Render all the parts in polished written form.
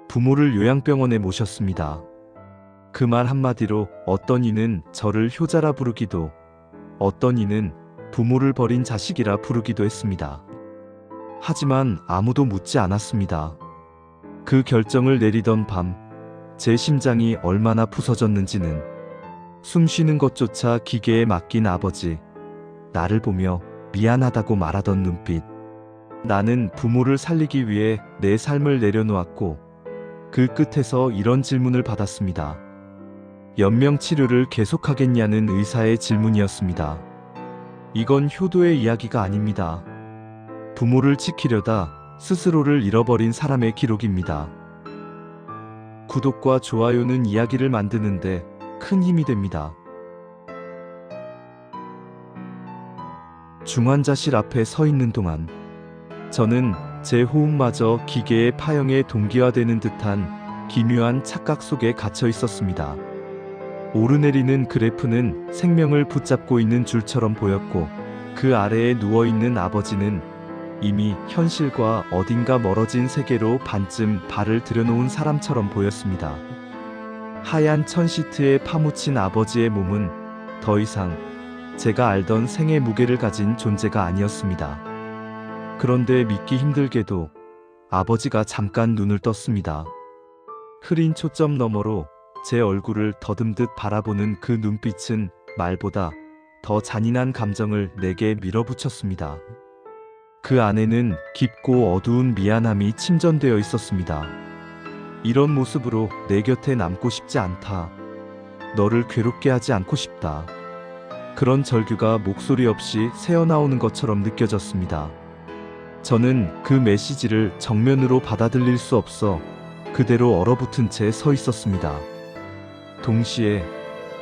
부모를 요양병원에 모셨습니다. 그 말 한마디로 어떤 이는 저를 효자라 부르기도, 어떤 이는 부모를 버린 자식이라 부르기도 했습니다. 하지만 아무도 묻지 않았습니다. 그 결정을 내리던 밤, 제 심장이 얼마나 부서졌는지는 숨 쉬는 것조차 기계에 맡긴 아버지, 나를 보며 미안하다고 말하던 눈빛. 나는 부모를 살리기 위해 내 삶을 내려놓았고 그 끝에서 이런 질문을 받았습니다. 연명 치료를 계속하겠냐는 의사의 질문이었습니다. 이건 효도의 이야기가 아닙니다. 부모를 지키려다 스스로를 잃어버린 사람의 기록입니다. 구독과 좋아요는 이야기를 만드는데 큰 힘이 됩니다. 중환자실 앞에 서 있는 동안 저는 제 호흡마저 기계의 파형에 동기화되는 듯한 기묘한 착각 속에 갇혀 있었습니다. 오르내리는 그래프는 생명을 붙잡고 있는 줄처럼 보였고 그 아래에 누워있는 아버지는 이미 현실과 어딘가 멀어진 세계로 반쯤 발을 들여놓은 사람처럼 보였습니다. 하얀 천 시트에 파묻힌 아버지의 몸은 더 이상 제가 알던 생의 무게를 가진 존재가 아니었습니다. 그런데 믿기 힘들게도 아버지가 잠깐 눈을 떴습니다. 흐린 초점 너머로 제 얼굴을 더듬듯 바라보는 그 눈빛은 말보다 더 잔인한 감정을 내게 밀어붙였습니다. 그 안에는 깊고 어두운 미안함이 침전되어 있었습니다. 이런 모습으로 내 곁에 남고 싶지 않다. 너를 괴롭게 하지 않고 싶다. 그런 절규가 목소리 없이 새어나오는 것처럼 느껴졌습니다. 저는 그 메시지를 정면으로 받아들일 수 없어 그대로 얼어붙은 채 서 있었습니다. 동시에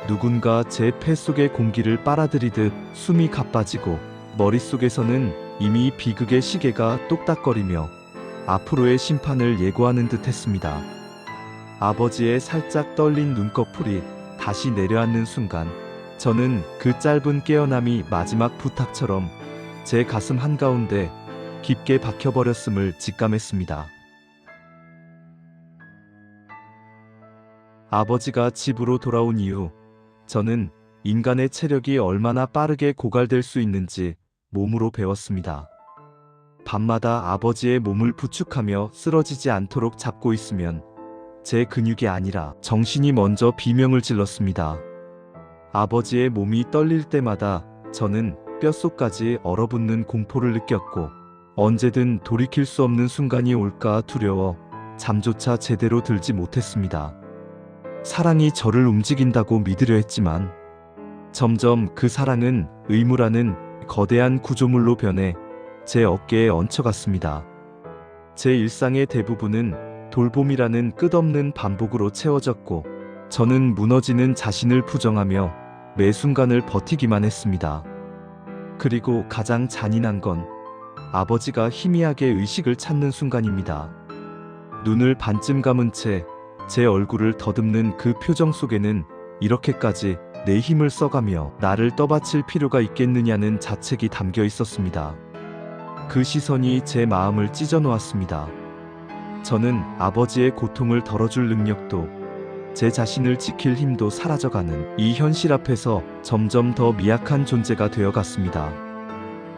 누군가 제 폐 속의 공기를 빨아들이듯 숨이 가빠지고 머릿속에서는 이미 비극의 시계가 똑딱거리며 앞으로의 심판을 예고하는 듯 했습니다. 아버지의 살짝 떨린 눈꺼풀이 다시 내려앉는 순간 저는 그 짧은 깨어남이 마지막 부탁처럼 제 가슴 한가운데 깊게 박혀버렸음을 직감했습니다. 아버지가 집으로 돌아온 이후 저는 인간의 체력이 얼마나 빠르게 고갈될 수 있는지 몸으로 배웠습니다. 밤마다 아버지의 몸을 부축하며 쓰러지지 않도록 잡고 있으면 제 근육이 아니라 정신이 먼저 비명을 질렀습니다. 아버지의 몸이 떨릴 때마다 저는 뼛속까지 얼어붙는 공포를 느꼈고 언제든 돌이킬 수 없는 순간이 올까 두려워 잠조차 제대로 들지 못했습니다. 사랑이 저를 움직인다고 믿으려 했지만 점점 그 사랑은 의무라는 거대한 구조물로 변해 제 어깨에 얹혀갔습니다. 제 일상의 대부분은 돌봄이라는 끝없는 반복으로 채워졌고 저는 무너지는 자신을 부정하며 매 순간을 버티기만 했습니다. 그리고 가장 잔인한 건 아버지가 희미하게 의식을 찾는 순간입니다. 눈을 반쯤 감은 채 제 얼굴을 더듬는 그 표정 속에는 이렇게까지 내 힘을 써가며 나를 떠받칠 필요가 있겠느냐는 자책이 담겨 있었습니다. 그 시선이 제 마음을 찢어놓았습니다. 저는 아버지의 고통을 덜어줄 능력도 제 자신을 지킬 힘도 사라져가는 이 현실 앞에서 점점 더 미약한 존재가 되어갔습니다.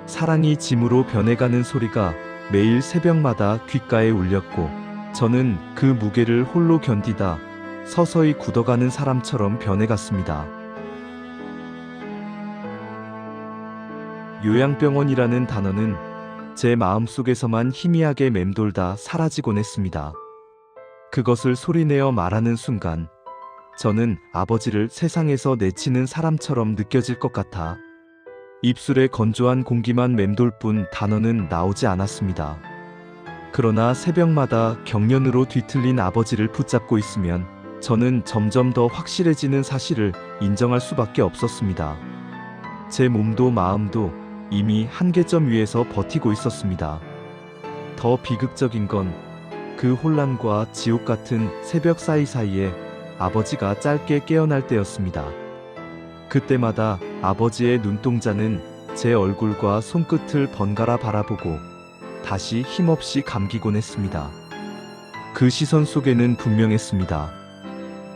사랑이 짐으로 변해가는 소리가 매일 새벽마다 귓가에 울렸고 저는 그 무게를 홀로 견디다 서서히 굳어가는 사람처럼 변해갔습니다. 요양병원이라는 단어는 제 마음속에서만 희미하게 맴돌다 사라지곤 했습니다. 그것을 소리내어 말하는 순간 저는 아버지를 세상에서 내치는 사람처럼 느껴질 것 같아 입술에 건조한 공기만 맴돌 뿐 단어는 나오지 않았습니다. 그러나 새벽마다 경련으로 뒤틀린 아버지를 붙잡고 있으면 저는 점점 더 확실해지는 사실을 인정할 수밖에 없었습니다. 제 몸도 마음도 이미 한계점 위에서 버티고 있었습니다. 더 비극적인 건 그 혼란과 지옥 같은 새벽 사이사이에 아버지가 짧게 깨어날 때였습니다. 그때마다 아버지의 눈동자는 제 얼굴과 손끝을 번갈아 바라보고 다시 힘없이 감기곤 했습니다. 그 시선 속에는 분명했습니다.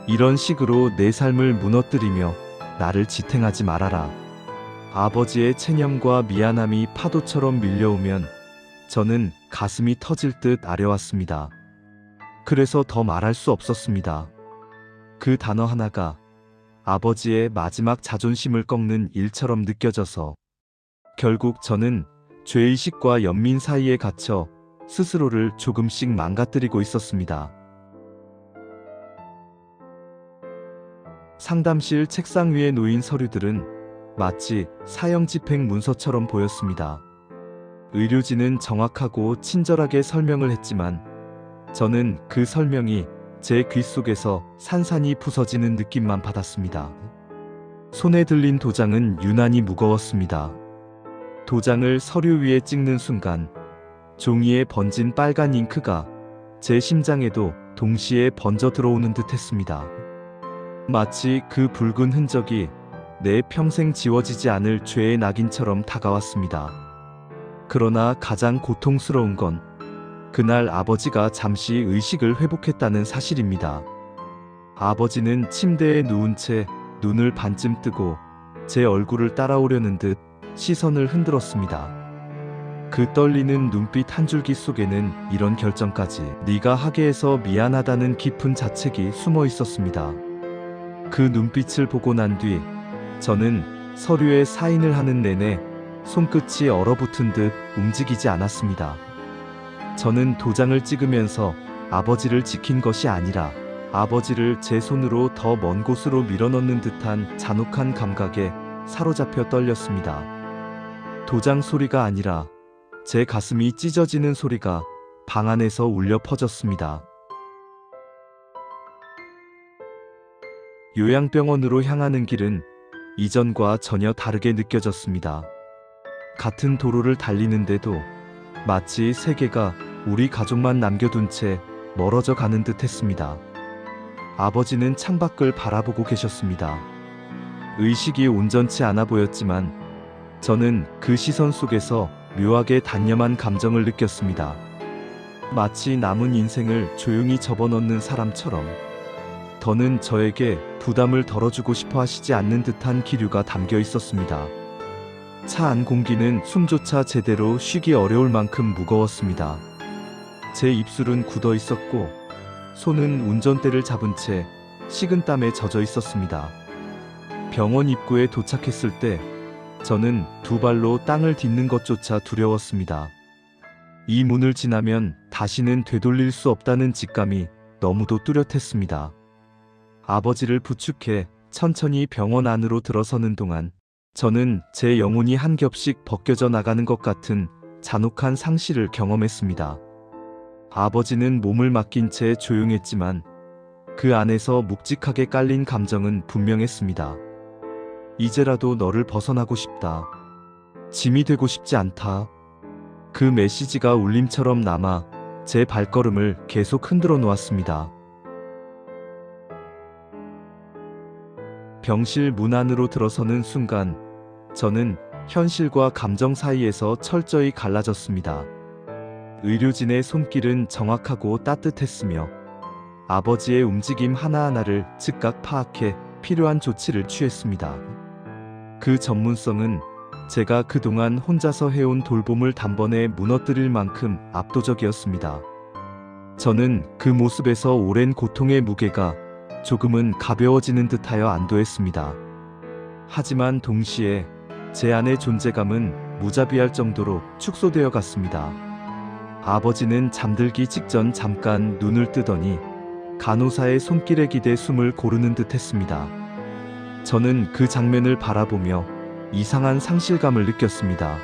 이런 식으로 내 삶을 무너뜨리며 나를 지탱하지 말아라. 아버지의 체념과 미안함이 파도처럼 밀려오면 저는 가슴이 터질 듯 아려왔습니다. 그래서 더 말할 수 없었습니다. 그 단어 하나가 아버지의 마지막 자존심을 꺾는 일처럼 느껴져서 결국 저는 죄의식과 연민 사이에 갇혀 스스로를 조금씩 망가뜨리고 있었습니다. 상담실 책상 위에 놓인 서류들은 마치 사형 집행 문서처럼 보였습니다. 의료진은 정확하고 친절하게 설명을 했지만 저는 그 설명이 제 귓속에서 산산이 부서지는 느낌만 받았습니다. 손에 들린 도장은 유난히 무거웠습니다. 도장을 서류 위에 찍는 순간 종이에 번진 빨간 잉크가 제 심장에도 동시에 번져 들어오는 듯 했습니다. 마치 그 붉은 흔적이 내 평생 지워지지 않을 죄의 낙인처럼 다가왔습니다. 그러나 가장 고통스러운 건 그날 아버지가 잠시 의식을 회복했다는 사실입니다. 아버지는 침대에 누운 채 눈을 반쯤 뜨고 제 얼굴을 따라오려는 듯 시선을 흔들었습니다. 그 떨리는 눈빛 한 줄기 속에는 이런 결정까지 네가 하게 해서 미안하다는 깊은 자책이 숨어 있었습니다. 그 눈빛을 보고 난 뒤 저는 서류에 사인을 하는 내내 손끝이 얼어붙은 듯 움직이지 않았습니다. 저는 도장을 찍으면서 아버지를 지킨 것이 아니라 아버지를 제 손으로 더 먼 곳으로 밀어넣는 듯한 잔혹한 감각에 사로잡혀 떨렸습니다. 도장 소리가 아니라 제 가슴이 찢어지는 소리가 방 안에서 울려 퍼졌습니다. 요양병원으로 향하는 길은 이전과 전혀 다르게 느껴졌습니다. 같은 도로를 달리는데도 마치 세계가 우리 가족만 남겨둔 채 멀어져 가는 듯 했습니다. 아버지는 창밖을 바라보고 계셨습니다. 의식이 온전치 않아 보였지만 저는 그 시선 속에서 묘하게 단념한 감정을 느꼈습니다. 마치 남은 인생을 조용히 접어넣는 사람처럼 더는 저에게 부담을 덜어주고 싶어 하시지 않는 듯한 기류가 담겨 있었습니다. 차 안 공기는 숨조차 제대로 쉬기 어려울 만큼 무거웠습니다. 제 입술은 굳어 있었고 손은 운전대를 잡은 채 식은땀에 젖어 있었습니다. 병원 입구에 도착했을 때 저는 두 발로 땅을 딛는 것조차 두려웠습니다. 이 문을 지나면 다시는 되돌릴 수 없다는 직감이 너무도 뚜렷했습니다. 아버지를 부축해 천천히 병원 안으로 들어서는 동안 저는 제 영혼이 한 겹씩 벗겨져 나가는 것 같은 잔혹한 상실을 경험했습니다. 아버지는 몸을 맡긴 채 조용했지만 그 안에서 묵직하게 깔린 감정은 분명했습니다. 이제라도 너를 벗어나고 싶다. 짐이 되고 싶지 않다. 그 메시지가 울림처럼 남아 제 발걸음을 계속 흔들어 놓았습니다. 병실 문 안으로 들어서는 순간 저는 현실과 감정 사이에서 철저히 갈라졌습니다. 의료진의 손길은 정확하고 따뜻했으며 아버지의 움직임 하나하나를 즉각 파악해 필요한 조치를 취했습니다. 그 전문성은 제가 그동안 혼자서 해온 돌봄을 단번에 무너뜨릴 만큼 압도적이었습니다. 저는 그 모습에서 오랜 고통의 무게가 조금은 가벼워지는 듯하여 안도했습니다. 하지만 동시에 제 안의 존재감은 무자비할 정도로 축소되어 갔습니다. 아버지는 잠들기 직전 잠깐 눈을 뜨더니 간호사의 손길에 기대 숨을 고르는 듯 했습니다. 저는 그 장면을 바라보며 이상한 상실감을 느꼈습니다.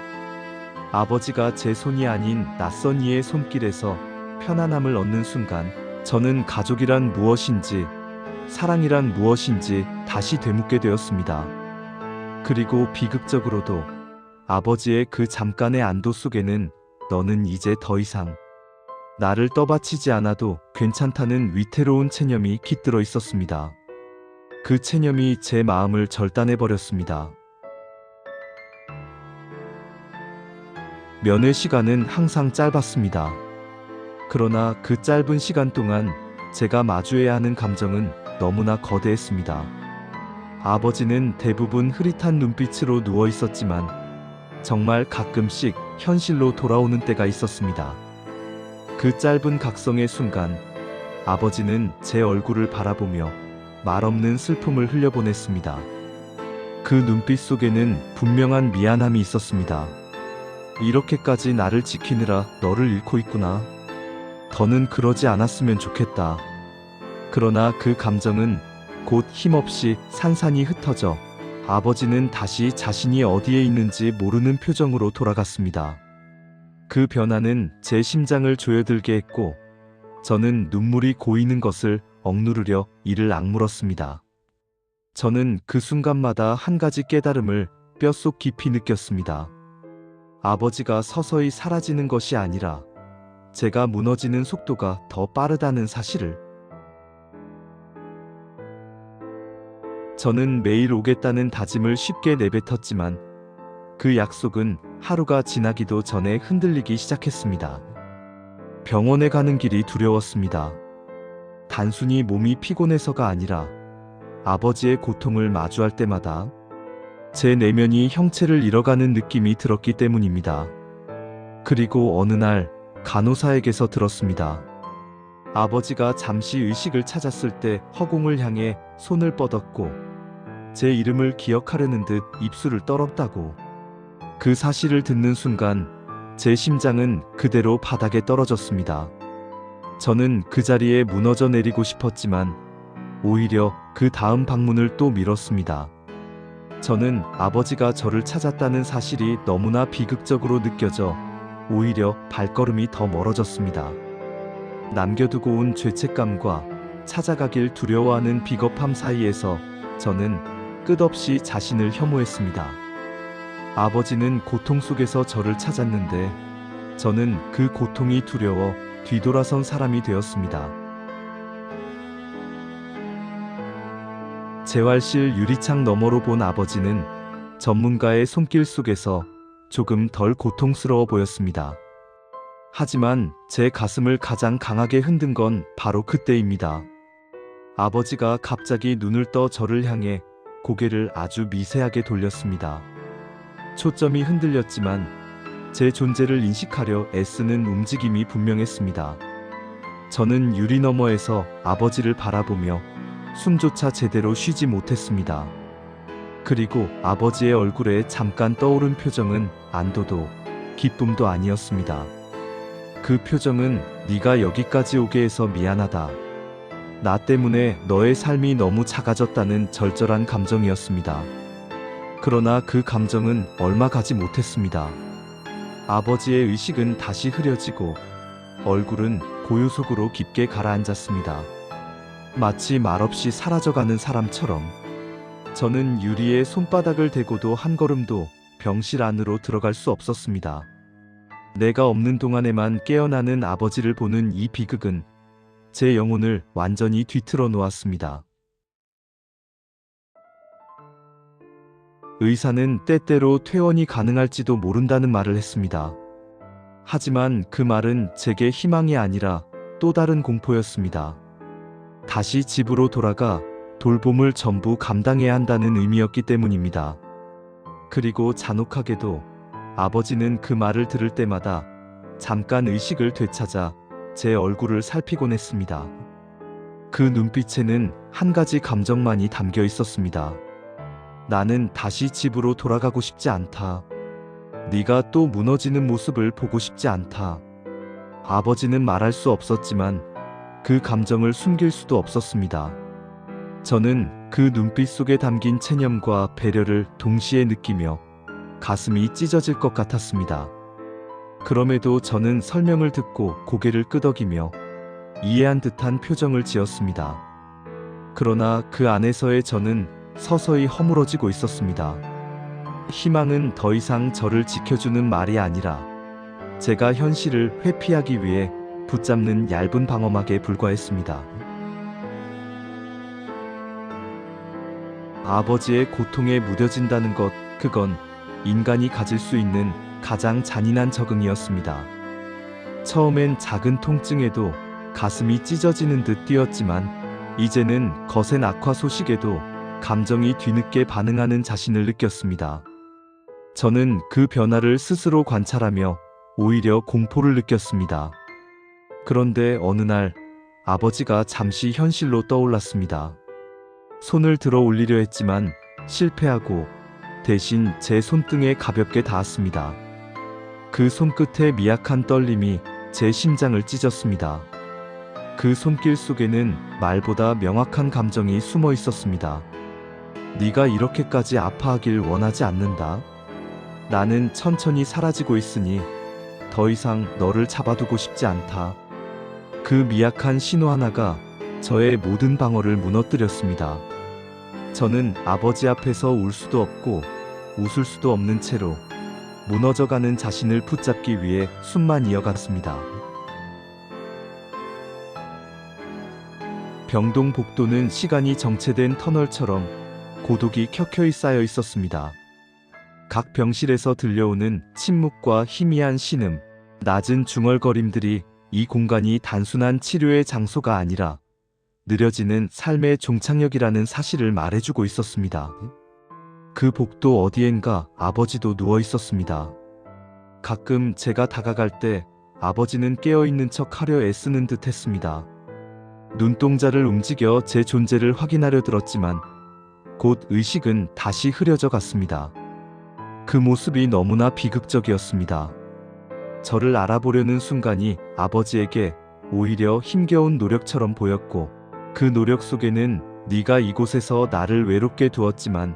아버지가 제 손이 아닌 낯선 이의 손길에서 편안함을 얻는 순간 저는 가족이란 무엇인지 사랑이란 무엇인지 다시 되묻게 되었습니다. 그리고 비극적으로도 아버지의 그 잠깐의 안도 속에는 너는 이제 더 이상 나를 떠받치지 않아도 괜찮다는 위태로운 체념이 깃들어 있었습니다. 그 체념이 제 마음을 절단해버렸습니다. 면회 시간은 항상 짧았습니다. 그러나 그 짧은 시간 동안 제가 마주해야 하는 감정은 너무나 거대했습니다. 아버지는 대부분 흐릿한 눈빛으로 누워 있었지만 정말 가끔씩 현실로 돌아오는 때가 있었습니다. 그 짧은 각성의 순간 아버지는 제 얼굴을 바라보며 말없는 슬픔을 흘려보냈습니다. 그 눈빛 속에는 분명한 미안함이 있었습니다. 이렇게까지 나를 지키느라 너를 잃고 있구나. 더는 그러지 않았으면 좋겠다. 그러나 그 감정은 곧 힘없이 산산이 흩어져 아버지는 다시 자신이 어디에 있는지 모르는 표정으로 돌아갔습니다. 그 변화는 제 심장을 조여들게 했고 저는 눈물이 고이는 것을 억누르려 이를 악물었습니다. 저는 그 순간마다 한 가지 깨달음을 뼛속 깊이 느꼈습니다. 아버지가 서서히 사라지는 것이 아니라 제가 무너지는 속도가 더 빠르다는 사실을. 저는 매일 오겠다는 다짐을 쉽게 내뱉었지만 그 약속은 하루가 지나기도 전에 흔들리기 시작했습니다. 병원에 가는 길이 두려웠습니다. 단순히 몸이 피곤해서가 아니라 아버지의 고통을 마주할 때마다 제 내면이 형체를 잃어가는 느낌이 들었기 때문입니다. 그리고 어느 날 간호사에게서 들었습니다. 아버지가 잠시 의식을 찾았을 때 허공을 향해 손을 뻗었고 제 이름을 기억하려는 듯 입술을 떨었다고. 그 사실을 듣는 순간 제 심장은 그대로 바닥에 떨어졌습니다. 저는 그 자리에 무너져 내리고 싶었지만 오히려 그 다음 방문을 또 미뤘습니다. 저는 아버지가 저를 찾았다는 사실이 너무나 비극적으로 느껴져 오히려 발걸음이 더 멀어졌습니다. 남겨두고 온 죄책감과 찾아가길 두려워하는 비겁함 사이에서 저는 끝없이 자신을 혐오했습니다. 아버지는 고통 속에서 저를 찾았는데 저는 그 고통이 두려워 뒤돌아선 사람이 되었습니다. 재활실 유리창 너머로 본 아버지는 전문가의 손길 속에서 조금 덜 고통스러워 보였습니다. 하지만 제 가슴을 가장 강하게 흔든 건 바로 그때입니다. 아버지가 갑자기 눈을 떠 저를 향해 고개를 아주 미세하게 돌렸습니다. 초점이 흔들렸지만 제 존재를 인식하려 애쓰는 움직임이 분명했습니다. 저는 유리 너머에서 아버지를 바라보며 숨조차 제대로 쉬지 못했습니다. 그리고 아버지의 얼굴에 잠깐 떠오른 표정은 안도도 기쁨도 아니었습니다. 그 표정은 네가 여기까지 오게 해서 미안하다. 나 때문에 너의 삶이 너무 작아졌다는 절절한 감정이었습니다. 그러나 그 감정은 얼마 가지 못했습니다. 아버지의 의식은 다시 흐려지고 얼굴은 고요 속으로 깊게 가라앉았습니다. 마치 말없이 사라져가는 사람처럼 저는 유리에 손바닥을 대고도 한 걸음도 병실 안으로 들어갈 수 없었습니다. 내가 없는 동안에만 깨어나는 아버지를 보는 이 비극은 제 영혼을 완전히 뒤틀어 놓았습니다. 의사는 때때로 퇴원이 가능할지도 모른다는 말을 했습니다. 하지만 그 말은 제게 희망이 아니라 또 다른 공포였습니다. 다시 집으로 돌아가 돌봄을 전부 감당해야 한다는 의미였기 때문입니다. 그리고 잔혹하게도 아버지는 그 말을 들을 때마다 잠깐 의식을 되찾아 제 얼굴을 살피곤 했습니다. 그 눈빛에는 한 가지 감정만이 담겨 있었습니다. 나는 다시 집으로 돌아가고 싶지 않다. 네가 또 무너지는 모습을 보고 싶지 않다. 아버지는 말할 수 없었지만 그 감정을 숨길 수도 없었습니다. 저는 그 눈빛 속에 담긴 체념과 배려를 동시에 느끼며 가슴이 찢어질 것 같았습니다. 그럼에도 저는 설명을 듣고 고개를 끄덕이며 이해한 듯한 표정을 지었습니다. 그러나 그 안에서의 저는 서서히 허물어지고 있었습니다. 희망은 더 이상 저를 지켜주는 말이 아니라 제가 현실을 회피하기 위해 붙잡는 얇은 방어막에 불과했습니다. 아버지의 고통에 무뎌진다는 것, 그건 인간이 가질 수 있는 가장 잔인한 적응이었습니다. 처음엔 작은 통증에도 가슴이 찢어지는 듯 뛰었지만 이제는 거센 악화 소식에도 감정이 뒤늦게 반응하는 자신을 느꼈습니다. 저는 그 변화를 스스로 관찰하며 오히려 공포를 느꼈습니다. 그런데 어느 날 아버지가 잠시 현실로 떠올랐습니다. 손을 들어 올리려 했지만 실패하고 대신 제 손등에 가볍게 닿았습니다. 그 손끝의 미약한 떨림이 제 심장을 찢었습니다. 그 손길 속에는 말보다 명확한 감정이 숨어 있었습니다. 네가 이렇게까지 아파하길 원하지 않는다. 나는 천천히 사라지고 있으니 더 이상 너를 잡아두고 싶지 않다. 그 미약한 신호 하나가 저의 모든 방어를 무너뜨렸습니다. 저는 아버지 앞에서 울 수도 없고 웃을 수도 없는 채로 무너져가는 자신을 붙잡기 위해 숨만 이어갔습니다. 병동 복도는 시간이 정체된 터널처럼 고독이 켜켜이 쌓여 있었습니다. 각 병실에서 들려오는 침묵과 희미한 신음, 낮은 중얼거림들이 이 공간이 단순한 치료의 장소가 아니라 느려지는 삶의 종착역이라는 사실을 말해주고 있었습니다. 그 복도 어디엔가 아버지도 누워 있었습니다. 가끔 제가 다가갈 때 아버지는 깨어있는 척 하려 애쓰는 듯 했습니다. 눈동자를 움직여 제 존재를 확인하려 들었지만 곧 의식은 다시 흐려져 갔습니다. 그 모습이 너무나 비극적이었습니다. 저를 알아보려는 순간이 아버지에게 오히려 힘겨운 노력처럼 보였고 그 노력 속에는 네가 이곳에서 나를 외롭게 두었지만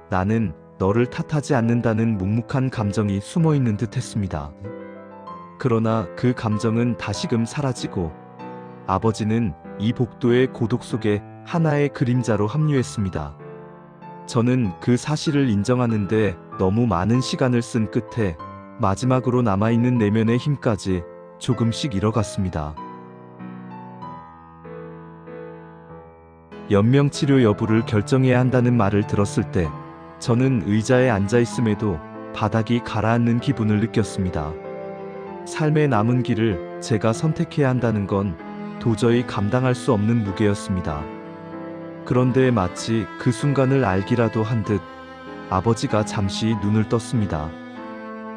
나는 너를 탓하지 않는다는 묵묵한 감정이 숨어 있는 듯 했습니다. 그러나 그 감정은 다시금 사라지고 아버지는 이 복도의 고독 속에 하나의 그림자로 합류했습니다. 저는 그 사실을 인정하는데 너무 많은 시간을 쓴 끝에 마지막으로 남아있는 내면의 힘까지 조금씩 잃어갔습니다. 연명치료 여부를 결정해야 한다는 말을 들었을 때 저는 의자에 앉아있음에도 바닥이 가라앉는 기분을 느꼈습니다. 삶의 남은 길을 제가 선택해야 한다는 건 도저히 감당할 수 없는 무게였습니다. 그런데 마치 그 순간을 알기라도 한 듯 아버지가 잠시 눈을 떴습니다.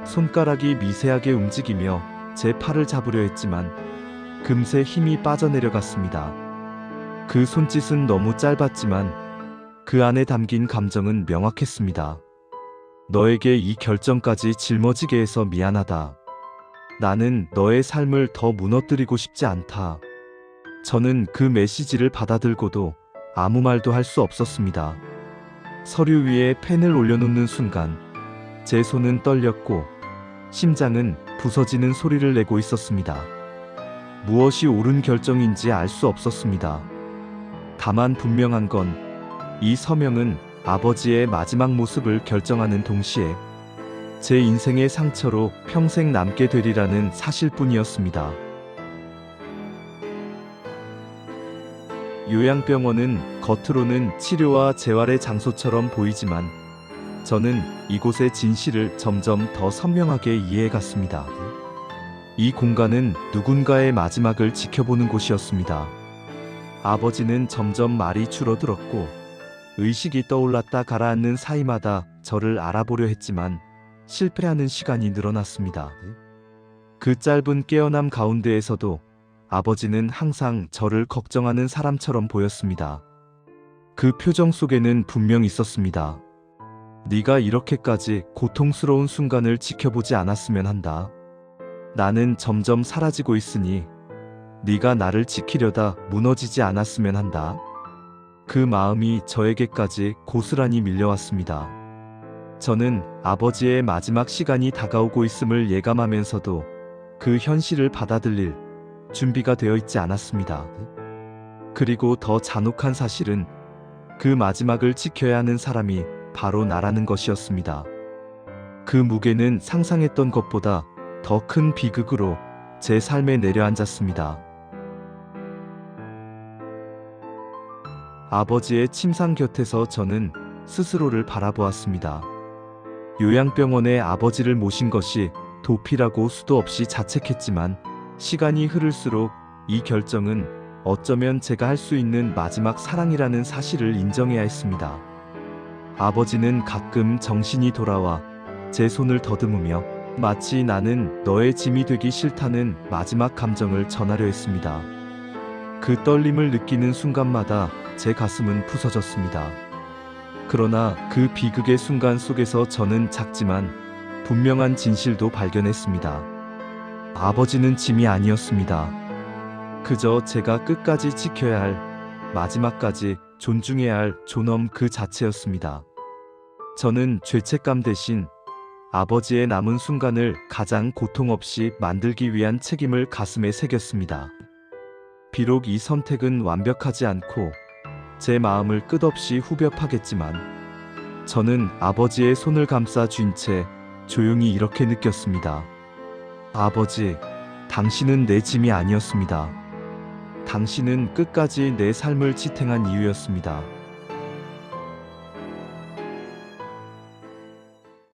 손가락이 미세하게 움직이며 제 팔을 잡으려 했지만 금세 힘이 빠져내려갔습니다. 그 손짓은 너무 짧았지만 그 안에 담긴 감정은 명확했습니다. 너에게 이 결정까지 짊어지게 해서 미안하다. 나는 너의 삶을 더 무너뜨리고 싶지 않다. 저는 그 메시지를 받아들고도 아무 말도 할 수 없었습니다. 서류 위에 펜을 올려놓는 순간 제 손은 떨렸고 심장은 부서지는 소리를 내고 있었습니다. 무엇이 옳은 결정인지 알 수 없었습니다. 다만 분명한 건 이 서명은 아버지의 마지막 모습을 결정하는 동시에 제 인생의 상처로 평생 남게 되리라는 사실뿐이었습니다. 요양병원은 겉으로는 치료와 재활의 장소처럼 보이지만 저는 이곳의 진실을 점점 더 선명하게 이해해갔습니다. 이 공간은 누군가의 마지막을 지켜보는 곳이었습니다. 아버지는 점점 말이 줄어들었고 의식이 떠올랐다 가라앉는 사이마다 저를 알아보려 했지만 실패하는 시간이 늘어났습니다. 그 짧은 깨어남 가운데에서도 아버지는 항상 저를 걱정하는 사람처럼 보였습니다. 그 표정 속에는 분명 있었습니다. 네가 이렇게까지 고통스러운 순간을 지켜보지 않았으면 한다. 나는 점점 사라지고 있으니 네가 나를 지키려다 무너지지 않았으면 한다. 그 마음이 저에게까지 고스란히 밀려왔습니다. 저는 아버지의 마지막 시간이 다가오고 있음을 예감하면서도 그 현실을 받아들일 준비가 되어 있지 않았습니다. 그리고 더 잔혹한 사실은 그 마지막을 지켜야 하는 사람이 바로 나라는 것이었습니다. 그 무게는 상상했던 것보다 더 큰 비극으로 제 삶에 내려앉았습니다. 아버지의 침상 곁에서 저는 스스로를 바라보았습니다. 요양병원에 아버지를 모신 것이 도피라고 수도 없이 자책했지만 시간이 흐를수록 이 결정은 어쩌면 제가 할 수 있는 마지막 사랑이라는 사실을 인정해야 했습니다. 아버지는 가끔 정신이 돌아와 제 손을 더듬으며 마치 나는 너의 짐이 되기 싫다는 마지막 감정을 전하려 했습니다. 그 떨림을 느끼는 순간마다 제 가슴은 부서졌습니다. 그러나 그 비극의 순간 속에서 저는 작지만 분명한 진실도 발견했습니다. 아버지는 짐이 아니었습니다. 그저 제가 끝까지 지켜야 할, 마지막까지 존중해야 할 존엄 그 자체였습니다. 저는 죄책감 대신 아버지의 남은 순간을 가장 고통 없이 만들기 위한 책임을 가슴에 새겼습니다. 비록 이 선택은 완벽하지 않고 제 마음을 끝없이 후벼 파겠지만 저는 아버지의 손을 감싸 쥔 채 조용히 이렇게 느꼈습니다. 아버지, 당신은 내 짐이 아니었습니다. 당신은 끝까지 내 삶을 지탱한 이유였습니다.